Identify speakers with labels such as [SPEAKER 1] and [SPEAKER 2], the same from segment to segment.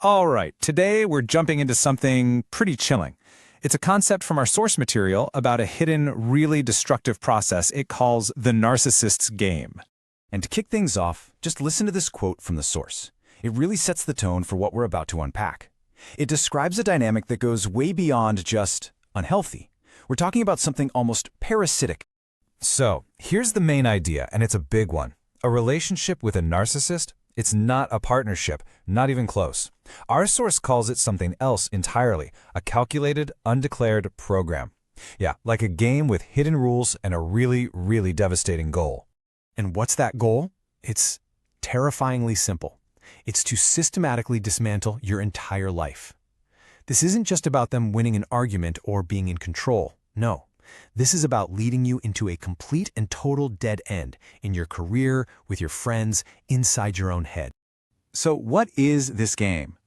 [SPEAKER 1] All right, today we're jumping into something pretty chilling. It's a concept from our source material about a hidden, really destructive process it calls the narcissist's game.
[SPEAKER 2] And to kick things off, just listen to this quote from the source. It really sets the tone for what we're about to unpack. It describes a dynamic that goes way beyond just unhealthy. We're talking about something almost parasitic.
[SPEAKER 1] So, here's the main idea, and it's a big one. A relationship with a narcissist? It's not a partnership, not even close. Our source calls it something else entirely, a calculated, undeclared program. Yeah, like a game with hidden rules and a really, really devastating goal.
[SPEAKER 2] And what's that goal? It's terrifyingly simple. It's to systematically dismantle your entire life. This isn't just about them winning an argument or being in control. No. This is about leading you into a complete and total dead end in your career, with your friends, inside your own head. So what is this game?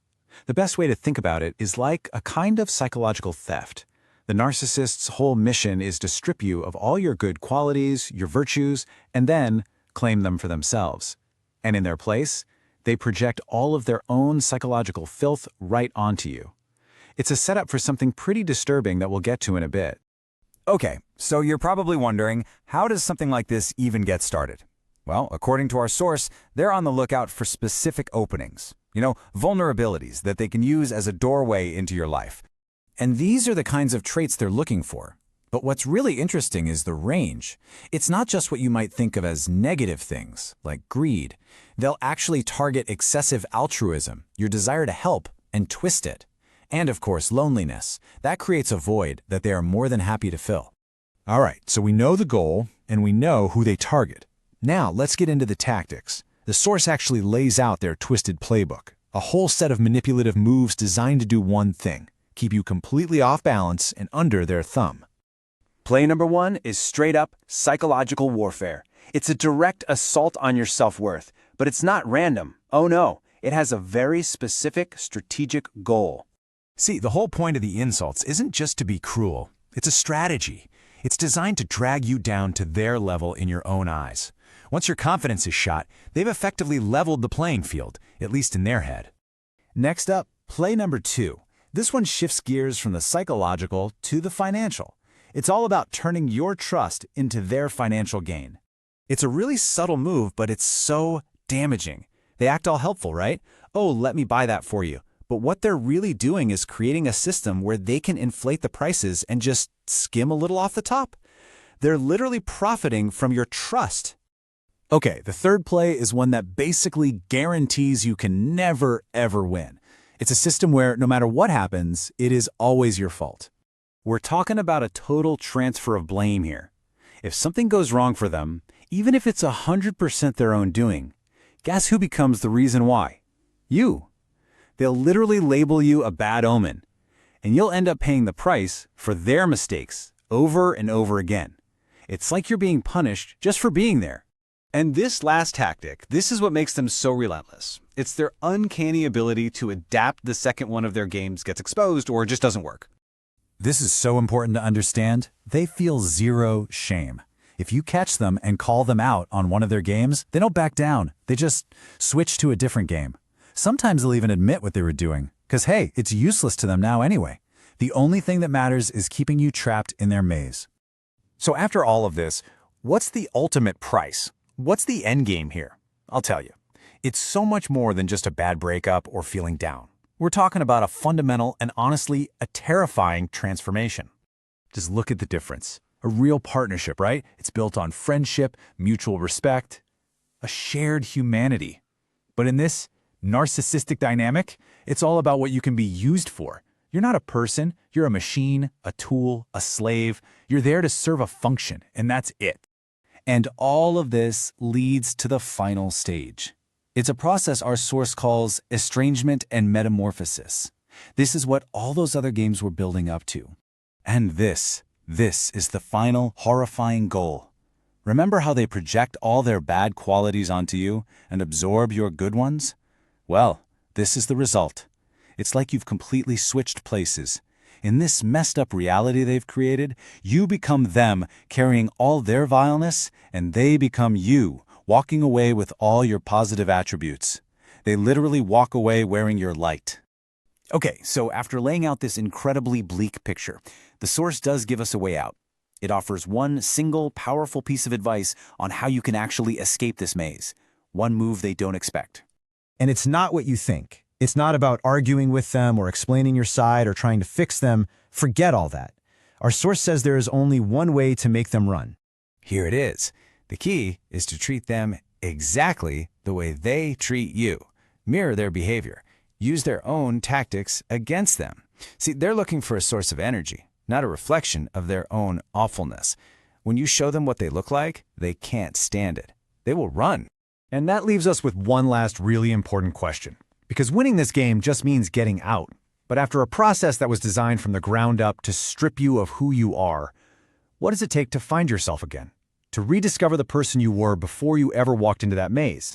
[SPEAKER 2] The best way to think about it is like a kind of psychological theft. The narcissist's whole mission is to strip you of all your good qualities, your virtues, and then claim them for themselves. And in their place, they project all of their own psychological filth right onto you. It's a setup for something pretty disturbing that we'll get to in a bit.
[SPEAKER 3] Okay, so you're probably wondering, how does something like this even get started? Well, according to our source, they're on the lookout for specific openings. Vulnerabilities that they can use as a doorway into your life.
[SPEAKER 2] And these are the kinds of traits they're looking for. But what's really interesting is the range. It's not just what you might think of as negative things, like greed. They'll actually target excessive altruism, your desire to help, and twist it. And of course, loneliness. That creates a void that they are more than happy to fill. All right, so we know the goal, and we know who they target. Now, let's get into the tactics. The source actually lays out their twisted playbook, a whole set of manipulative moves designed to do one thing: keep you completely off balance and under their thumb.
[SPEAKER 4] Play number one is straight-up psychological warfare. It's a direct assault on your self-worth, but it's not random. Oh no, it has a very specific strategic goal.
[SPEAKER 2] See, the whole point of the insults isn't just to be cruel. It's a strategy. It's designed to drag you down to their level in your own eyes. Once your confidence is shot, they've effectively leveled the playing field, at least in their head. Next up, play number two. This one shifts gears from the psychological to the financial. It's all about turning your trust into their financial gain. It's a really subtle move, but it's so damaging. They act all helpful, right? Oh, let me buy that for you. But what they're really doing is creating a system where they can inflate the prices and just skim a little off the top. They're literally profiting from your trust. Okay, the third play is one that basically guarantees you can never, ever win. It's a system where no matter what happens, it is always your fault. We're talking about a total transfer of blame here. If something goes wrong for them, even if it's 100% their own doing, guess who becomes the reason why? You. They'll literally label you a bad omen, and you'll end up paying the price for their mistakes over and over again. It's like you're being punished just for being there. And this last tactic, this is what makes them so relentless. It's their uncanny ability to adapt the second one of their games gets exposed or just doesn't work. This is so important to understand. They feel zero shame. If you catch them and call them out on one of their games, they don't back down. They just switch to a different game. Sometimes they'll even admit what they were doing, because hey, it's useless to them now anyway. The only thing that matters is keeping you trapped in their maze. So after all of this, what's the ultimate price? What's the end game here? I'll tell you. It's so much more than just a bad breakup or feeling down. We're talking about a fundamental and honestly a terrifying transformation. Just look at the difference. A real partnership, right? It's built on friendship, mutual respect, a shared humanity. But in this narcissistic dynamic, it's all about what you can be used for. You're not a person, you're a machine, a tool, a slave. You're there to serve a function, and that's it. And all of this leads to the final stage. It's a process our source calls estrangement and metamorphosis. This is what all those other games were building up to. And this is the final horrifying goal. Remember how they project all their bad qualities onto you and absorb your good ones? Well, this is the result. It's like you've completely switched places. In this messed up reality they've created, you become them, carrying all their vileness, and they become you, walking away with all your positive attributes.
[SPEAKER 4] They literally walk away wearing your light.
[SPEAKER 3] Okay, so after laying out this incredibly bleak picture, the source does give us a way out. It offers one single, powerful piece of advice on how you can actually escape this maze. One move they don't expect.
[SPEAKER 2] And it's not what you think. It's not about arguing with them or explaining your side or trying to fix them. Forget all that. Our source says there is only one way to make them run.
[SPEAKER 1] Here it is. The key is to treat them exactly the way they treat you. Mirror their behavior. Use their own tactics against them. See, they're looking for a source of energy, not a reflection of their own awfulness. When you show them what they look like, they can't stand it. They will run.
[SPEAKER 2] And that leaves us with one last really important question. Because winning this game just means getting out. But after a process that was designed from the ground up to strip you of who you are, what does it take to find yourself again? To rediscover the person you were before you ever walked into that maze?